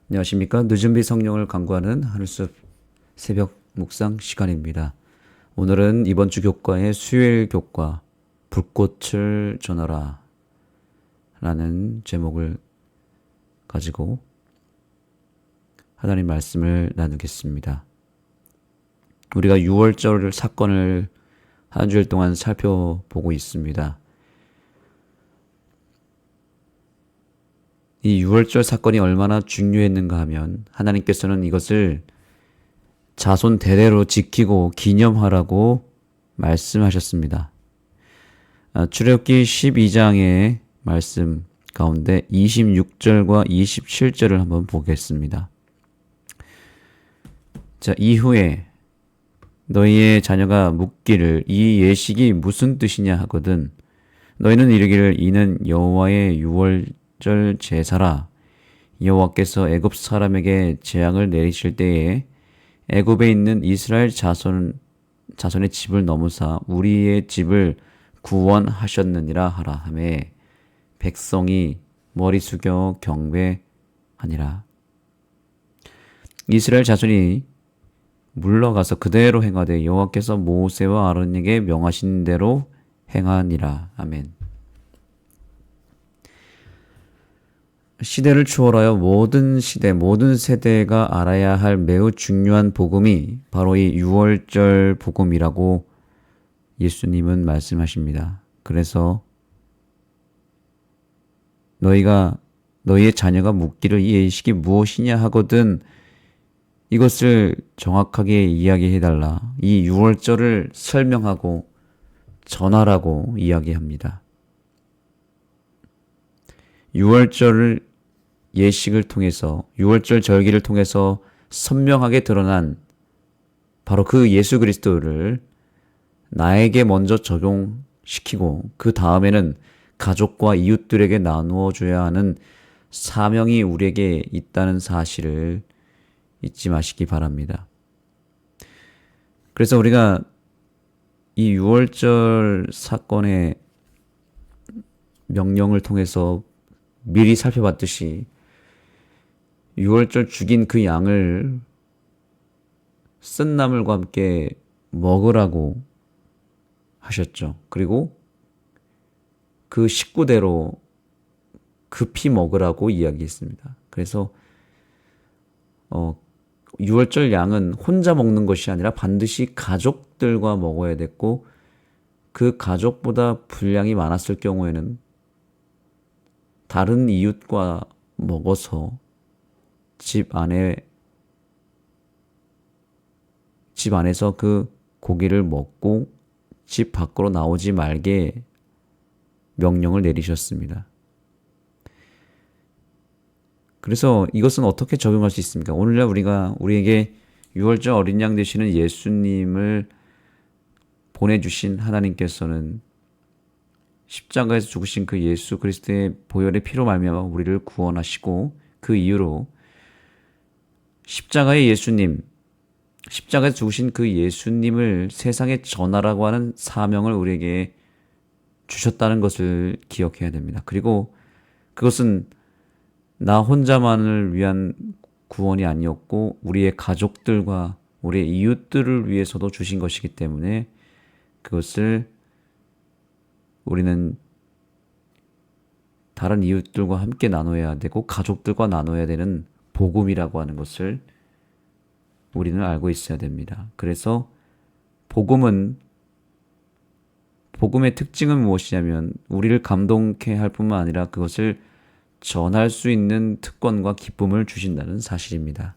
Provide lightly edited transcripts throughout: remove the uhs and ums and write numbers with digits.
안녕하십니까. 늦은 비 성령을 강구하는 하늘숲 새벽 묵상 시간입니다. 오늘은 이번 주 교과의 수요일 교과 불꽃을 전하라 라는 제목을 가지고 하나님 말씀을 나누겠습니다. 우리가 6월절 사건을 한 주일 동안 살펴보고 있습니다. 이 6월절 사건이 얼마나 중요했는가 하면 하나님께서는 이것을 자손 대대로 지키고 기념하라고 말씀하셨습니다. 출애굽기 12장의 말씀 가운데 26절과 27절을 한번 보겠습니다. 자, 이후에 너희의 자녀가 묻기를 이 예식이 무슨 뜻이냐 하거든 너희는 이르기를 이는 여호와의 6월절 제사라. 여호와께서 애굽 사람에게 재앙을 내리실 때에 애굽에 있는 이스라엘 자손의 집을 넘으사 우리의 집을 구원하셨느니라 하라 하매 백성이 머리 숙여 경배하니라. 이스라엘 자손이 물러가서 그대로 행하되 여호와께서 모세와 아론에게 명하신 대로 행하니라. 아멘. 시대를 추월하여 모든 시대, 모든 세대가 알아야 할 매우 중요한 복음이 바로 이 6월절 복음이라고 예수님은 말씀하십니다. 그래서 너희의 자녀가 묻기를 이 예식이 무엇이냐 하거든 이것을 정확하게 이야기해달라. 이 6월절을 설명하고 전하라고 이야기합니다. 6월절 예식을 통해서 6월절 절기를 통해서 선명하게 드러난 바로 그 예수 그리스도를 나에게 먼저 적용시키고 그 다음에는 가족과 이웃들에게 나누어 줘야 하는 사명이 우리에게 있다는 사실을 잊지 마시기 바랍니다. 그래서 우리가 이 6월절 사건의 명령을 통해서 미리 살펴봤듯이 6월절 죽인 그 양을 쓴 나물과 함께 먹으라고 하셨죠. 그리고 그 식구대로 급히 먹으라고 이야기했습니다. 그래서 6월절 양은 혼자 먹는 것이 아니라 반드시 가족들과 먹어야 됐고 그 가족보다 분량이 많았을 경우에는 다른 이웃과 먹어서 집 안에서 그 고기를 먹고 집 밖으로 나오지 말게 명령을 내리셨습니다. 그래서 이것은 어떻게 적용할 수 있습니까? 오늘날 우리에게 6월절 어린 양 되시는 예수님을 보내주신 하나님께서는 십자가에서 죽으신 그 예수 그리스도의 보혈의 피로 말미암아 우리를 구원하시고 그 이유로 십자가에서 죽으신 그 예수님을 세상에 전하라고 하는 사명을 우리에게 주셨다는 것을 기억해야 됩니다. 그리고 그것은 나 혼자만을 위한 구원이 아니었고 우리의 가족들과 우리의 이웃들을 위해서도 주신 것이기 때문에 그것을 우리는 다른 이웃들과 함께 나눠야 되고 가족들과 나눠야 되는 복음이라고 하는 것을 우리는 알고 있어야 됩니다. 그래서 복음의 특징은 무엇이냐면 우리를 감동케 할 뿐만 아니라 그것을 전할 수 있는 특권과 기쁨을 주신다는 사실입니다.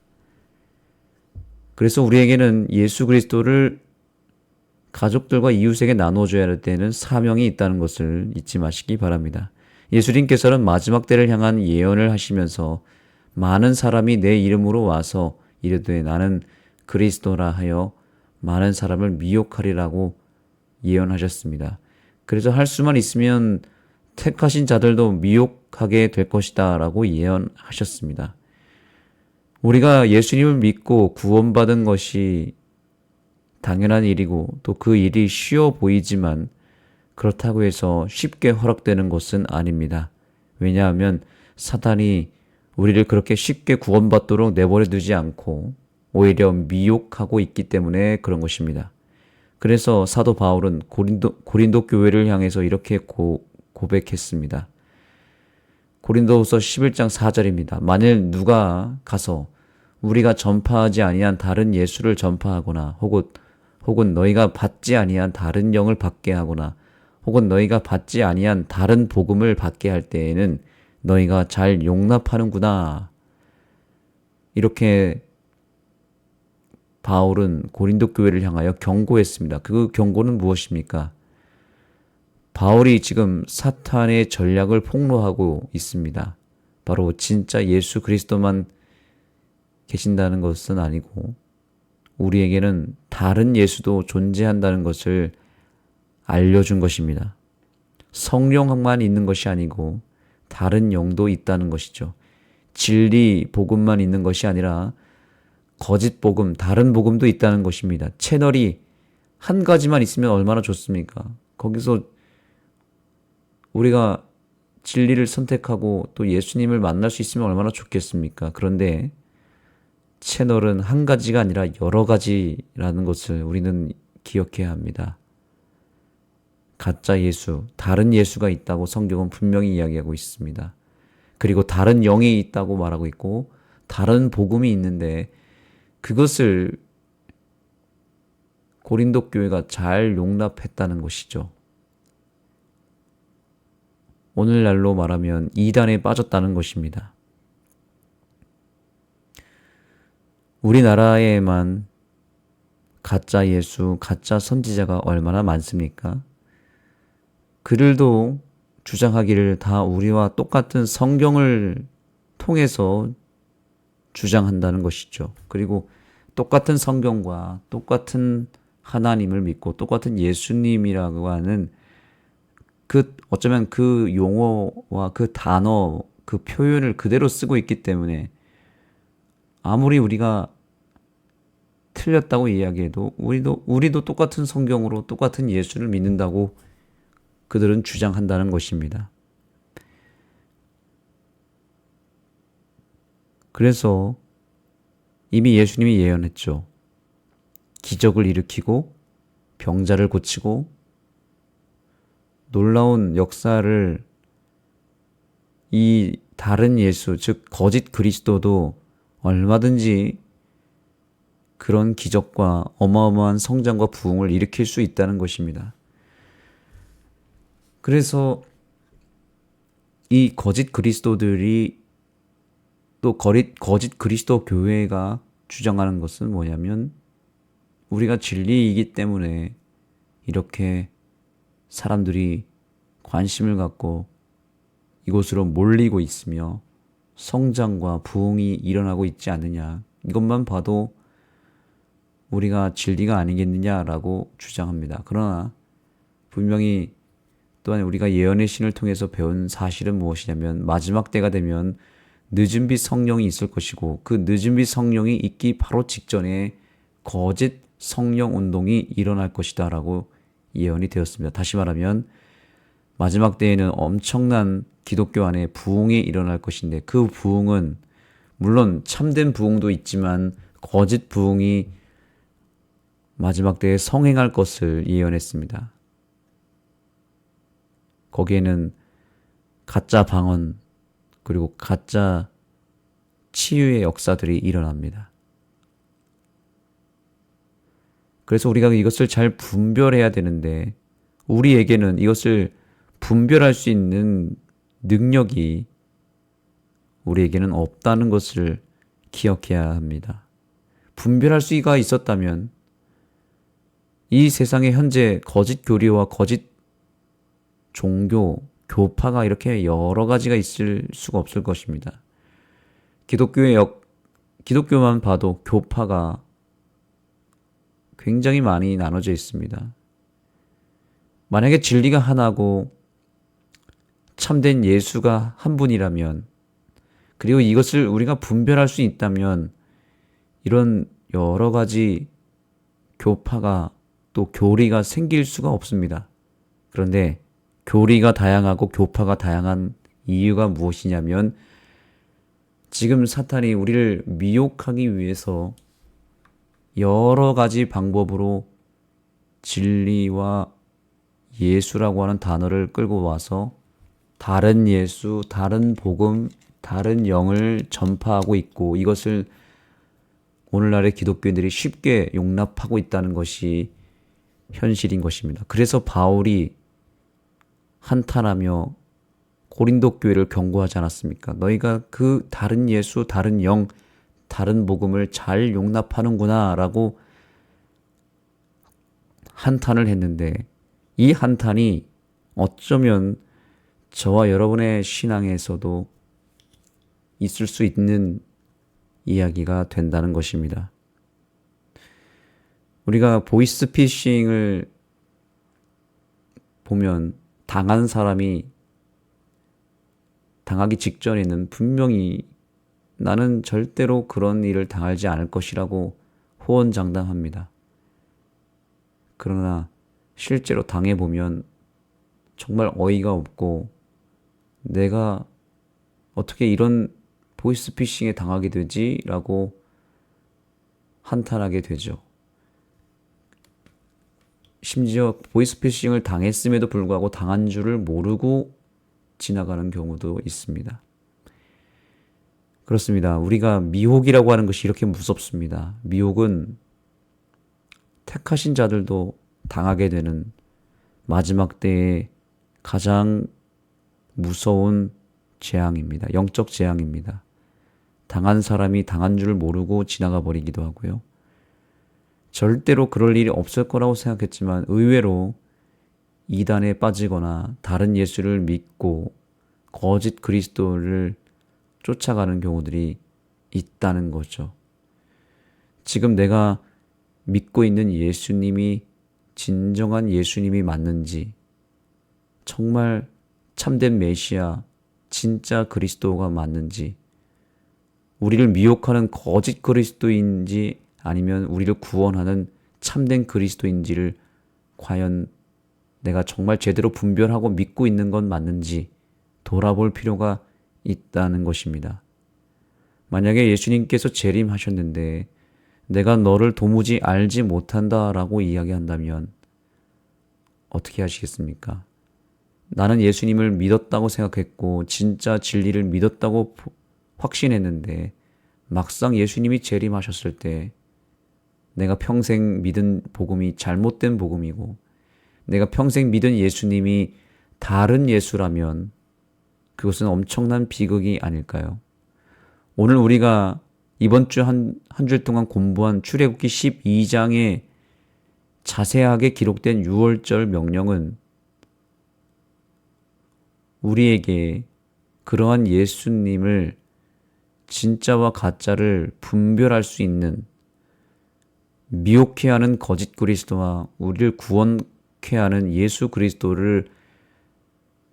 그래서 우리에게는 예수 그리스도를 가족들과 이웃에게 나눠줘야 할 때는 사명이 있다는 것을 잊지 마시기 바랍니다. 예수님께서는 마지막 때를 향한 예언을 하시면서 많은 사람이 내 이름으로 와서 이르되 나는 그리스도라 하여 많은 사람을 미혹하리라고 예언하셨습니다. 그래서 할 수만 있으면 택하신 자들도 미혹하게 될 것이다 라고 예언하셨습니다. 우리가 예수님을 믿고 구원받은 것이 당연한 일이고 또 그 일이 쉬워 보이지만 그렇다고 해서 쉽게 허락되는 것은 아닙니다. 왜냐하면 사탄이 우리를 그렇게 쉽게 구원받도록 내버려 두지 않고 오히려 미혹하고 있기 때문에 그런 것입니다. 그래서 사도 바울은 고린도 교회를 향해서 이렇게 고백했습니다. 고린도후서 11장 4절입니다. 만일 누가 가서 우리가 전파하지 아니한 다른 예수를 전파하거나 혹은 너희가 받지 아니한 다른 영을 받게 하거나 혹은 너희가 받지 아니한 다른 복음을 받게 할 때에는 너희가 잘 용납하는구나. 이렇게 바울은 고린도 교회를 향하여 경고했습니다. 그 경고는 무엇입니까? 바울이 지금 사탄의 전략을 폭로하고 있습니다. 바로 진짜 예수 그리스도만 계신다는 것은 아니고 우리에게는 다른 예수도 존재한다는 것을 알려준 것입니다. 성령만 있는 것이 아니고 다른 영도 있다는 것이죠. 진리 복음만 있는 것이 아니라 거짓 복음, 다른 복음도 있다는 것입니다. 채널이 한 가지만 있으면 얼마나 좋습니까? 거기서 우리가 진리를 선택하고 또 예수님을 만날 수 있으면 얼마나 좋겠습니까? 그런데 채널은 한 가지가 아니라 여러 가지라는 것을 우리는 기억해야 합니다. 가짜 예수, 다른 예수가 있다고 성경은 분명히 이야기하고 있습니다. 그리고 다른 영이 있다고 말하고 있고 다른 복음이 있는데 그것을 고린도 교회가 잘 용납했다는 것이죠. 오늘날로 말하면 이단에 빠졌다는 것입니다. 우리나라에만 가짜 예수, 가짜 선지자가 얼마나 많습니까? 그들도 주장하기를 다 우리와 똑같은 성경을 통해서 주장한다는 것이죠. 그리고 똑같은 성경과 똑같은 하나님을 믿고 똑같은 예수님이라고 하는 어쩌면 그 용어와 그 단어, 그 표현을 그대로 쓰고 있기 때문에 아무리 우리가 틀렸다고 이야기해도 우리도 똑같은 성경으로 똑같은 예수를 믿는다고 그들은 주장한다는 것입니다. 그래서 이미 예수님이 예언했죠. 기적을 일으키고 병자를 고치고 놀라운 역사를 이 다른 예수, 즉 거짓 그리스도도 얼마든지 그런 기적과 어마어마한 성장과 부흥을 일으킬 수 있다는 것입니다. 그래서 이 거짓 그리스도들이 또 거짓 그리스도 교회가 주장하는 것은 뭐냐면 우리가 진리이기 때문에 이렇게 사람들이 관심을 갖고 이곳으로 몰리고 있으며 성장과 부흥이 일어나고 있지 않느냐. 이것만 봐도 우리가 진리가 아니겠느냐라고 주장합니다. 그러나 분명히 또한 우리가 예언의 신을 통해서 배운 사실은 무엇이냐면 마지막 때가 되면 늦은 빛 성령이 있을 것이고 그 늦은 빛 성령이 있기 바로 직전에 거짓 성령 운동이 일어날 것이다 라고 예언이 되었습니다. 다시 말하면 마지막 때에는 엄청난 기독교 안에 부흥이 일어날 것인데 그 부흥은 물론 참된 부흥도 있지만 거짓 부흥이 마지막 때에 성행할 것을 예언했습니다. 거기에는 가짜 방언 그리고 가짜 치유의 역사들이 일어납니다. 그래서 우리가 이것을 잘 분별해야 되는데 우리에게는 이것을 분별할 수 있는 능력이 우리에게는 없다는 것을 기억해야 합니다. 분별할 수가 있었다면 이 세상에 현재 거짓 교리와 거짓 종교, 교파가 이렇게 여러 가지가 있을 수가 없을 것입니다. 기독교만 봐도 교파가 굉장히 많이 나눠져 있습니다. 만약에 진리가 하나고 참된 예수가 한 분이라면 그리고 이것을 우리가 분별할 수 있다면 이런 여러 가지 교파가 또 교리가 생길 수가 없습니다. 그런데 교리가 다양하고 교파가 다양한 이유가 무엇이냐면 지금 사탄이 우리를 미혹하기 위해서 여러 가지 방법으로 진리와 예수라고 하는 단어를 끌고 와서 다른 예수, 다른 복음, 다른 영을 전파하고 있고, 이것을 오늘날의 기독교인들이 쉽게 용납하고 있다는 것이 현실인 것입니다. 그래서 바울이 한탄하며 고린도 교회를 경고하지 않았습니까? 너희가 그 다른 예수, 다른 영, 다른 복음을 잘 용납하는구나 라고 한탄을 했는데, 이 한탄이 어쩌면 저와 여러분의 신앙에서도 있을 수 있는 이야기가 된다는 것입니다. 우리가 보이스피싱을 보면 당한 사람이 당하기 직전에는 분명히 나는 절대로 그런 일을 당하지 않을 것이라고 호언장담합니다. 그러나 실제로 당해보면 정말 어이가 없고, 내가 어떻게 이런 보이스피싱에 당하게 되지? 라고 한탄하게 되죠. 심지어 보이스피싱을 당했음에도 불구하고 당한 줄을 모르고 지나가는 경우도 있습니다. 그렇습니다. 우리가 미혹이라고 하는 것이 이렇게 무섭습니다. 미혹은 택하신 자들도 당하게 되는 마지막 때의 가장 무서운 재앙입니다. 영적 재앙입니다. 당한 사람이 당한 줄 모르고 지나가 버리기도 하고요. 절대로 그럴 일이 없을 거라고 생각했지만 의외로 이단에 빠지거나 다른 예수를 믿고 거짓 그리스도를 쫓아가는 경우들이 있다는 거죠. 지금 내가 믿고 있는 예수님이 진정한 예수님이 맞는지, 정말 참된 메시아, 진짜 그리스도가 맞는지, 우리를 미혹하는 거짓 그리스도인지 아니면 우리를 구원하는 참된 그리스도인지를 과연 내가 정말 제대로 분별하고 믿고 있는 건 맞는지 돌아볼 필요가 있다는 것입니다. 만약에 예수님께서 재림하셨는데 내가 너를 도무지 알지 못한다라고 이야기한다면 어떻게 하시겠습니까? 나는 예수님을 믿었다고 생각했고 진짜 진리를 믿었다고 확신했는데 막상 예수님이 재림하셨을 때 내가 평생 믿은 복음이 잘못된 복음이고 내가 평생 믿은 예수님이 다른 예수라면 그것은 엄청난 비극이 아닐까요? 오늘 우리가 이번 주 한 주일 동안 공부한 출애굽기 12장에 자세하게 기록된 유월절 명령은 우리에게 그러한 예수님을 진짜와 가짜를 분별할 수 있는, 미혹해 하는 거짓 그리스도와 우리를 구원케 하는 예수 그리스도를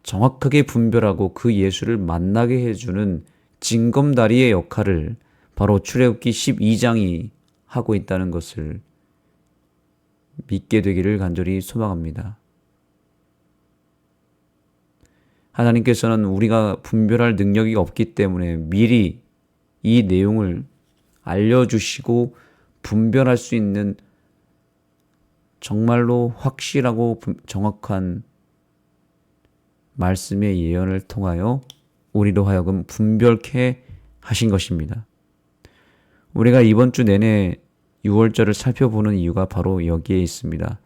정확하게 분별하고 그 예수를 만나게 해주는 징검다리의 역할을 바로 출애굽기 12장이 하고 있다는 것을 믿게 되기를 간절히 소망합니다. 하나님께서는 우리가 분별할 능력이 없기 때문에 미리 이 내용을 알려주시고 분별할 수 있는 정말로 확실하고 정확한 말씀의 예언을 통하여 우리로 하여금 분별케 하신 것입니다. 우리가 이번 주 내내 6월절을 살펴보는 이유가 바로 여기에 있습니다.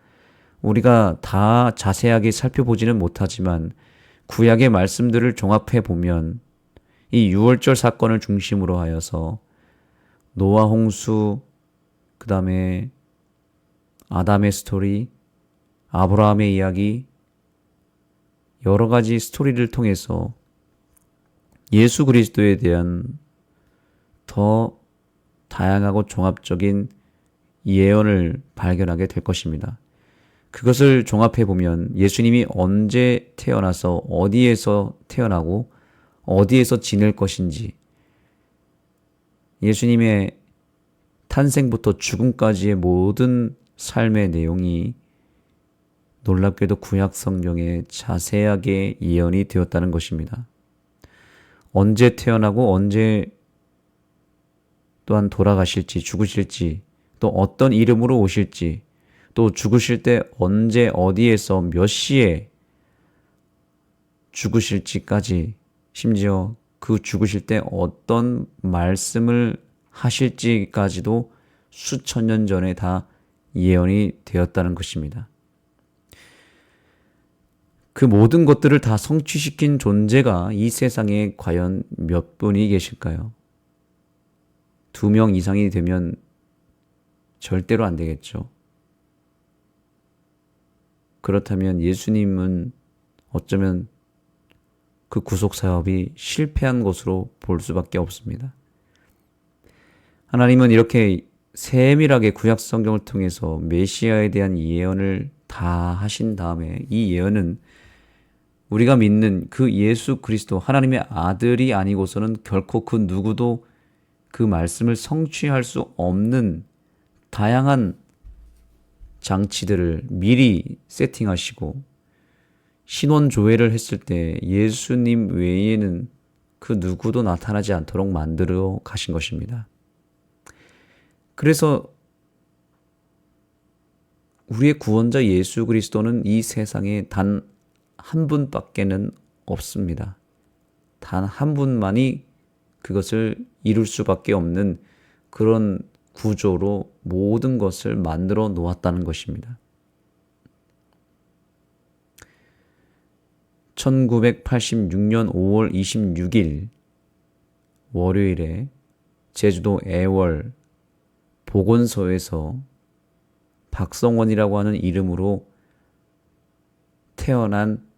우리가 다 자세하게 살펴보지는 못하지만 구약의 말씀들을 종합해 보면 이 6월절 사건을 중심으로 하여서 노아 홍수, 그 다음에 아담의 스토리, 아브라함의 이야기, 여러 가지 스토리를 통해서 예수 그리스도에 대한 더 다양하고 종합적인 예언을 발견하게 될 것입니다. 그것을 종합해 보면 예수님이 언제 태어나서 어디에서 태어나고 어디에서 지낼 것인지, 예수님의 탄생부터 죽음까지의 모든 삶의 내용이 놀랍게도 구약 성경에 자세하게 예언이 되었다는 것입니다. 언제 태어나고 언제 또한 돌아가실지 죽으실지 또 어떤 이름으로 오실지 또 죽으실 때 언제 어디에서 몇 시에 죽으실지까지 심지어 그 죽으실 때 어떤 말씀을 하실지까지도 수천 년 전에 다 예언이 되었다는 것입니다. 그 모든 것들을 다 성취시킨 존재가 이 세상에 과연 몇 분이 계실까요? 2명 이상이 되면 절대로 안 되겠죠. 그렇다면 예수님은 어쩌면 그 구속 사업이 실패한 것으로 볼 수밖에 없습니다. 하나님은 이렇게 세밀하게 구약 성경을 통해서 메시아에 대한 예언을 다 하신 다음에 이 예언은 우리가 믿는 그 예수 그리스도 하나님의 아들이 아니고서는 결코 그 누구도 그 말씀을 성취할 수 없는 다양한 장치들을 미리 세팅하시고 신원조회를 했을 때 예수님 외에는 그 누구도 나타나지 않도록 만들어 가신 것입니다. 그래서 우리의 구원자 예수 그리스도는 이 세상에 단 한 분밖에는 없습니다. 단 한 분만이 그것을 이룰 수밖에 없는 그런 구조로 모든 것을 만들어 놓았다는 것입니다. 1986년 5월 26일 월요일에 제주도 애월 보건소에서 박성원이라고 하는 이름으로 태어난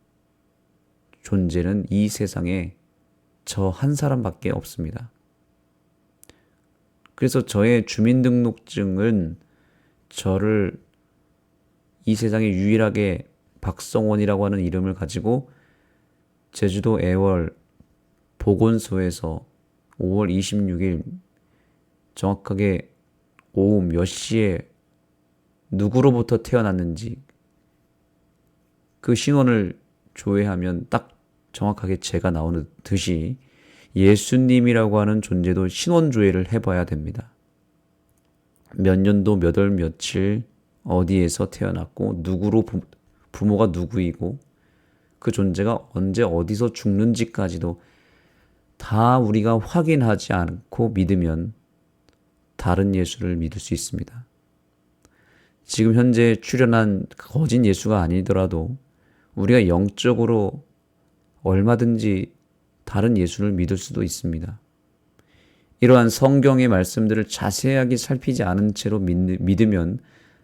존재는 이 세상에 저 한 사람밖에 없습니다. 그래서 저의 주민등록증은 저를 이 세상에 유일하게 박성원이라고 하는 이름을 가지고 제주도 애월 보건소에서 5월 26일 정확하게 오후 몇 시에 누구로부터 태어났는지 그 신원을 조회하면 딱 정확하게 제가 나오듯이 예수님이라고 하는 존재도 신원 조회를 해봐야 됩니다. 몇 년도 몇 월 며칠 어디에서 태어났고 누구로 부모가 누구이고 그 존재가 언제 어디서 죽는지까지도 다 우리가 확인하지 않고 믿으면 다른 예수를 믿을 수 있습니다. 지금 현재 출현한 거짓 예수가 아니더라도 우리가 영적으로 얼마든지 다른 예수를 믿을 수도 있습니다. 이러한 성경의 말씀들을 자세하게 살피지 않은 채로 믿으면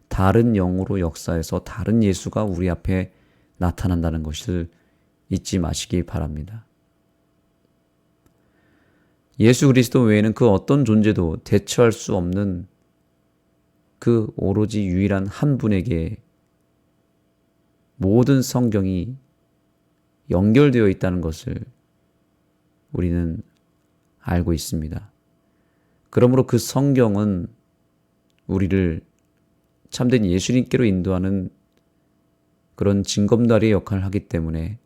다른 영으로 역사해서 다른 예수가 우리 앞에 나타난다는 것을 잊지 마시기 바랍니다. 예수 그리스도 외에는 그 어떤 존재도 대처할 수 없는 그 오로지 유일한 한 분에게 모든 성경이 연결되어 있다는 것을 우리는 알고 있습니다. 그러므로 그 성경은 우리를 참된 예수님께로 인도하는 그런 징검다리의 역할을 하기 때문에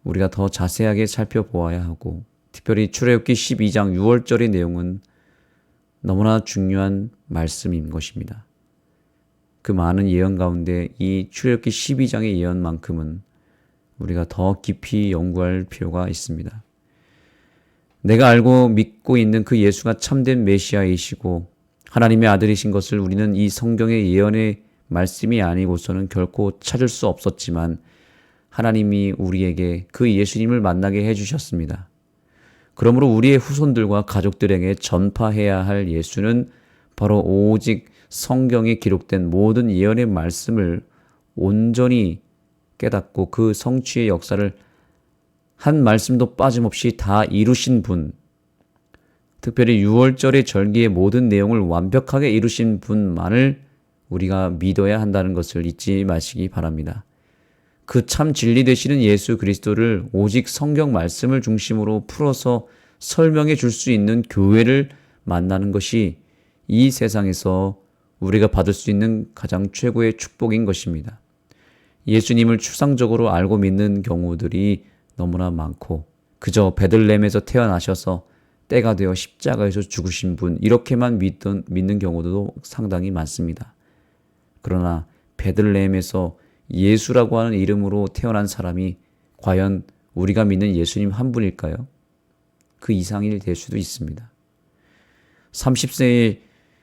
우리가 더 자세하게 살펴보아야 하고 특별히 출애굽기 12장 6월절의 내용은 너무나 중요한 말씀인 것입니다. 그 많은 예언 가운데 이 출애굽기 12장의 예언만큼은 우리가 더 깊이 연구할 필요가 있습니다. 내가 알고 믿고 있는 그 예수가 참된 메시아이시고 하나님의 아들이신 것을 우리는 이 성경의 예언의 말씀이 아니고서는 결코 찾을 수 없었지만 하나님이 우리에게 그 예수님을 만나게 해주셨습니다. 그러므로 우리의 후손들과 가족들에게 전파해야 할 예수는 바로 오직 성경에 기록된 모든 예언의 말씀을 온전히 깨닫고 그 성취의 역사를 한 말씀도 빠짐없이 다 이루신 분, 특별히 6월절의 절기의 모든 내용을 완벽하게 이루신 분만을 우리가 믿어야 한다는 것을 잊지 마시기 바랍니다. 그 참 진리 되시는 예수 그리스도를 오직 성경 말씀을 중심으로 풀어서 설명해 줄 수 있는 교회를 만나는 것이 이 세상에서 우리가 받을 수 있는 가장 최고의 축복인 것입니다. 예수님을 추상적으로 알고 믿는 경우들이 너무나 많고 그저 베들레헴에서 태어나셔서 때가 되어 십자가에서 죽으신 분, 이렇게만 믿는 경우도 상당히 많습니다. 그러나 베들레헴에서 예수라고 하는 이름으로 태어난 사람이 과연 우리가 믿는 예수님 한 분일까요? 그 이상이 될 수도 있습니다. 30세에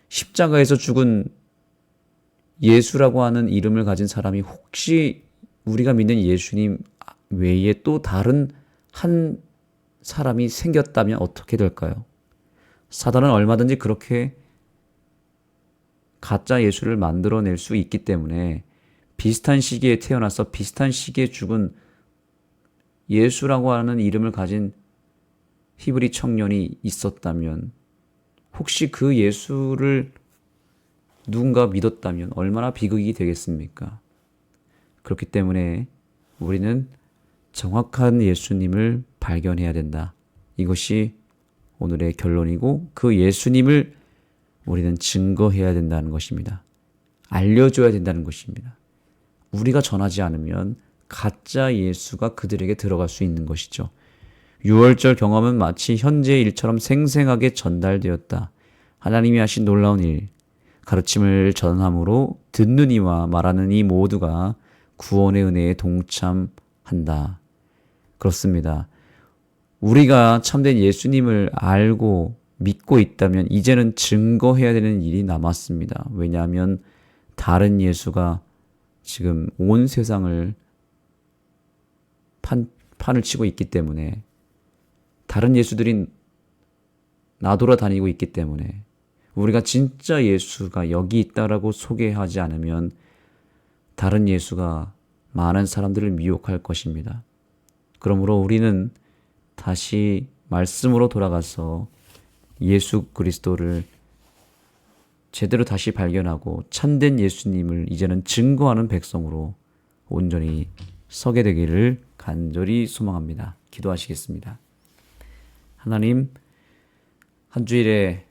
십자가에서 죽은 예수라고 하는 이름을 가진 사람이 혹시 우리가 믿는 예수님 외에 또 다른 한 사람이 생겼다면 어떻게 될까요? 사단은 얼마든지 그렇게 가짜 예수를 만들어낼 수 있기 때문에 비슷한 시기에 태어나서 비슷한 시기에 죽은 예수라고 하는 이름을 가진 히브리 청년이 있었다면 혹시 그 예수를 누군가 믿었다면 얼마나 비극이 되겠습니까? 그렇기 때문에 우리는 정확한 예수님을 발견해야 된다. 이것이 오늘의 결론이고 그 예수님을 우리는 증거해야 된다는 것입니다. 알려줘야 된다는 것입니다. 우리가 전하지 않으면 가짜 예수가 그들에게 들어갈 수 있는 것이죠. 유월절 경험은 마치 현재의 일처럼 생생하게 전달되었다. 하나님이 하신 놀라운 일, 가르침을 전함으로 듣는 이와 말하는 이 모두가 구원의 은혜에 동참한다. 그렇습니다. 우리가 참된 예수님을 알고 믿고 있다면 이제는 증거해야 되는 일이 남았습니다. 왜냐하면 다른 예수가 지금 온 세상을 판을 치고 있기 때문에 다른 예수들이 나돌아다니고 있기 때문에 우리가 진짜 예수가 여기 있다라고 소개하지 않으면 다른 예수가 많은 사람들을 미혹할 것입니다. 그러므로 우리는 다시 말씀으로 돌아가서 예수 그리스도를 제대로 다시 발견하고 참된 예수님을 이제는 증거하는 백성으로 온전히 서게 되기를 간절히 소망합니다. 기도하시겠습니다. 하나님, 한 주일의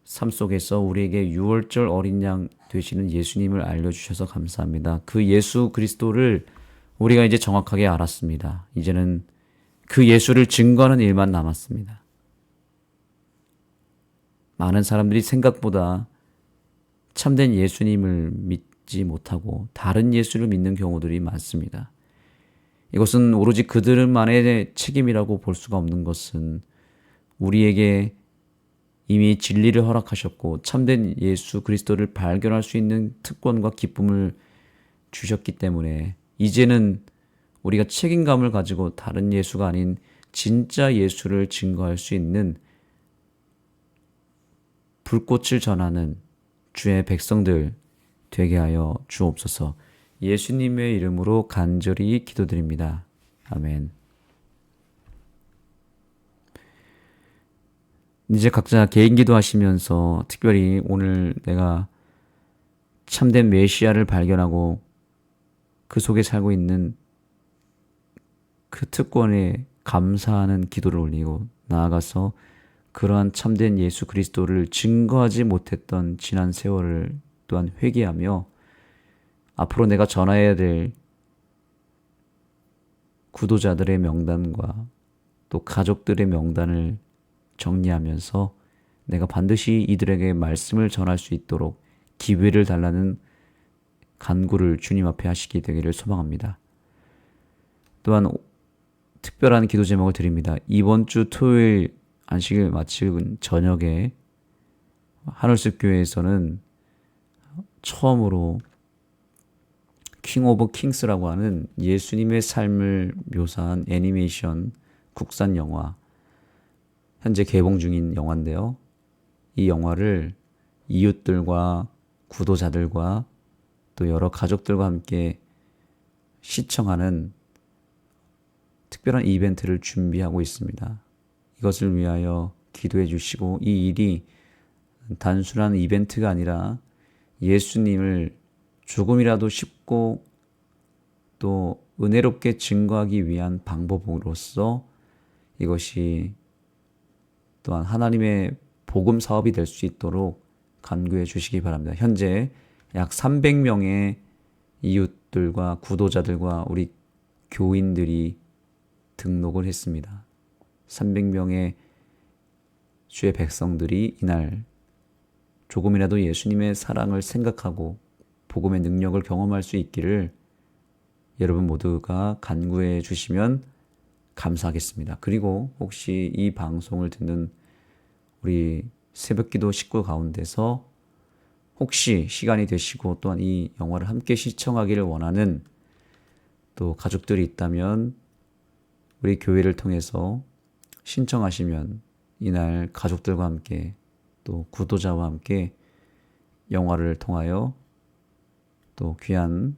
삶 속에서 우리에게 유월절 어린 양 되시는 예수님을 알려주셔서 감사합니다. 그 예수 그리스도를 우리가 이제 정확하게 알았습니다. 이제는 그 예수를 증거하는 일만 남았습니다. 많은 사람들이 생각보다 참된 예수님을 믿지 못하고 다른 예수를 믿는 경우들이 많습니다. 이것은 오로지 그들만의 책임이라고 볼 수가 없는 것은 우리에게 이미 진리를 허락하셨고 참된 예수 그리스도를 발견할 수 있는 특권과 기쁨을 주셨기 때문에 이제는 우리가 책임감을 가지고 다른 예수가 아닌 진짜 예수를 증거할 수 있는 불꽃을 전하는 주의 백성들 되게 하여 주옵소서. 예수님의 이름으로 간절히 기도드립니다. 아멘. 이제 각자 개인 기도하시면서 특별히 오늘 내가 참된 메시아를 발견하고 그 속에 살고 있는 그 특권에 감사하는 기도를 올리고 나아가서 그러한 참된 예수 그리스도를 증거하지 못했던 지난 세월을 또한 회개하며 앞으로 내가 전해야 될 구도자들의 명단과 또 가족들의 명단을 정리하면서 내가 반드시 이들에게 말씀을 전할 수 있도록 기회를 달라는 간구를 주님 앞에 하시게 되기를 소망합니다. 또한 특별한 기도 제목을 드립니다. 이번 주 토요일 안식일 마치는 저녁에 하늘숲 교회에서는 처음으로 킹 오브 킹스라고 하는 예수님의 삶을 묘사한 애니메이션 국산 영화, 현재 개봉 중인 영화인데요. 이 영화를 이웃들과 구도자들과 또 여러 가족들과 함께 시청하는 특별한 이벤트를 준비하고 있습니다. 이것을 위하여 기도해 주시고 이 일이 단순한 이벤트가 아니라 예수님을 조금이라도 쉽고 또 은혜롭게 증거하기 위한 방법으로서 이것이 또한 하나님의 복음 사업이 될 수 있도록 간구해 주시기 바랍니다. 현재 약 300명의 이웃들과 구도자들과 우리 교인들이 등록을 했습니다. 300명의 주의 백성들이 이날 조금이라도 예수님의 사랑을 생각하고 복음의 능력을 경험할 수 있기를 여러분 모두가 간구해 주시면 감사하겠습니다. 그리고 혹시 이 방송을 듣는 우리 새벽기도 식구 가운데서 혹시 시간이 되시고 또한 이 영화를 함께 시청하기를 원하는 또 가족들이 있다면 우리 교회를 통해서 신청하시면 이날 가족들과 함께 또 구도자와 함께 영화를 통하여 또 귀한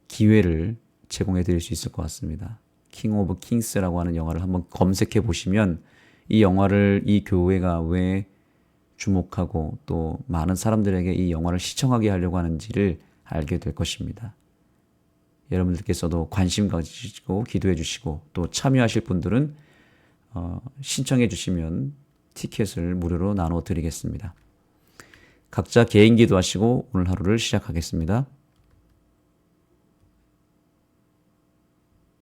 기회를 제공해 드릴 수 있을 것 같습니다. 킹 오브 킹스라고 하는 영화를 한번 검색해 보시면 이 영화를 이 교회가 왜 주목하고 또 많은 사람들에게 이 영화를 시청하게 하려고 하는지를 알게 될 것입니다. 여러분들께서도 관심 가지시고 기도해 주시고 또 참여하실 분들은 신청해 주시면 티켓을 무료로 나눠 드리겠습니다. 각자 개인 기도하시고 오늘 하루를 시작하겠습니다.